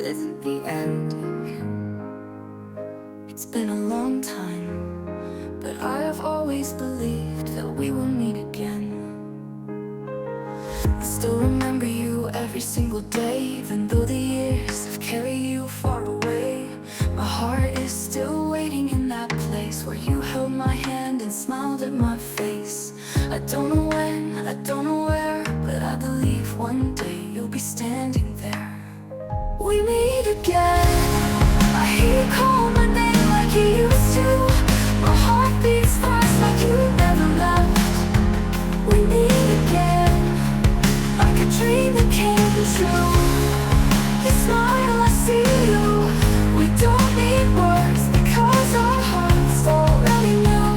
isn't the end. It's been a long time, but I have always believed that we will meet again. I still remember you every single day, even though the years have carried you far away. My heart is still waiting in that place where you held my hand and smiled at my face. I don't know when, I don't know where, but I believe one day you'll be standing there. We meet again. I hear you call my name like you used to. My heart beats fast like you never left. We meet again, like a dream that came true. You smile, I see you. We don't need words because our hearts already know.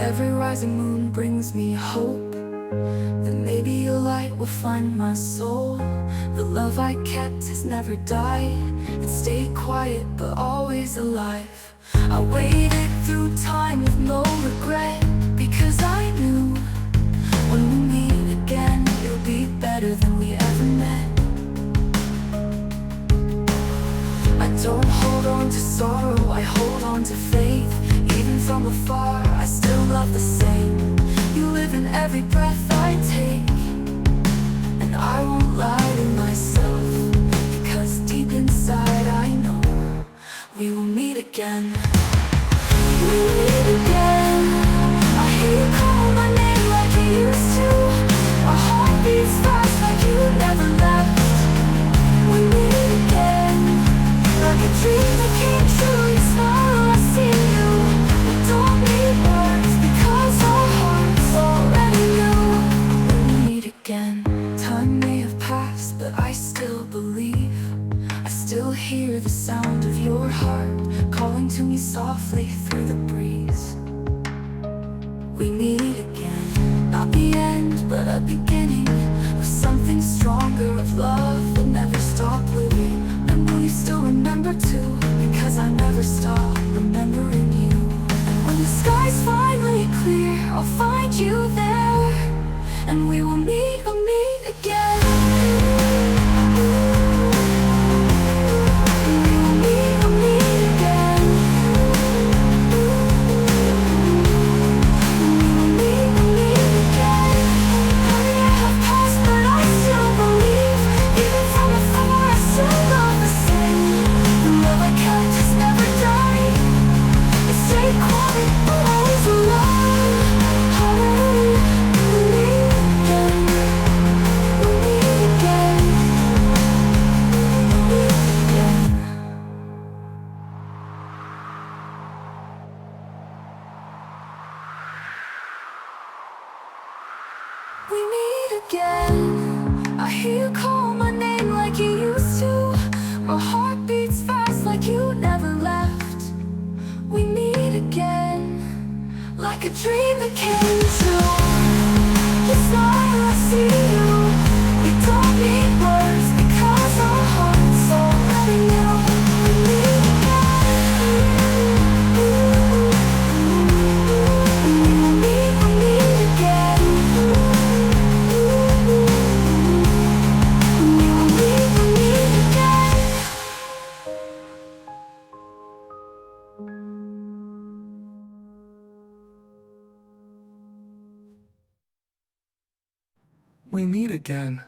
Every rising moon brings me hope that maybe your light will find my soul. The love I kept has never died. It stayed quiet but always alive. I waited through time with no regret, because I knew when we meet again it'll be better than we ever met. I don't hold on to sorrow, I hold on to faith. Even from afar, I still love the same. You live in every breath I take, and I won't lie to myself, because deep inside I know we will meet again. We meet again. I hear you call my name like you used to. My heart beats fast like you never left. We meet again, like a dream that came true. You smile, I see you. We don't need words because our hearts already knew. We meet again. Time may have passed, but I still believe. I still hear the sound of your heart calling to me softly through the breeze. We meet again, not the end, but a beginning of something stronger, of love that never stop living. And will you still remember too? Because I never stop remembering you. And when the sky's finally clear, I'll find you there, and we will meet, we'll meet again. We meet again. I hear you call my name like you used to. My heart beats fast like you never left. We meet again, like a dream that came true. You smile, I see you. We don't need words because our hearts already know. We meet again. We'll meet again. We meet again.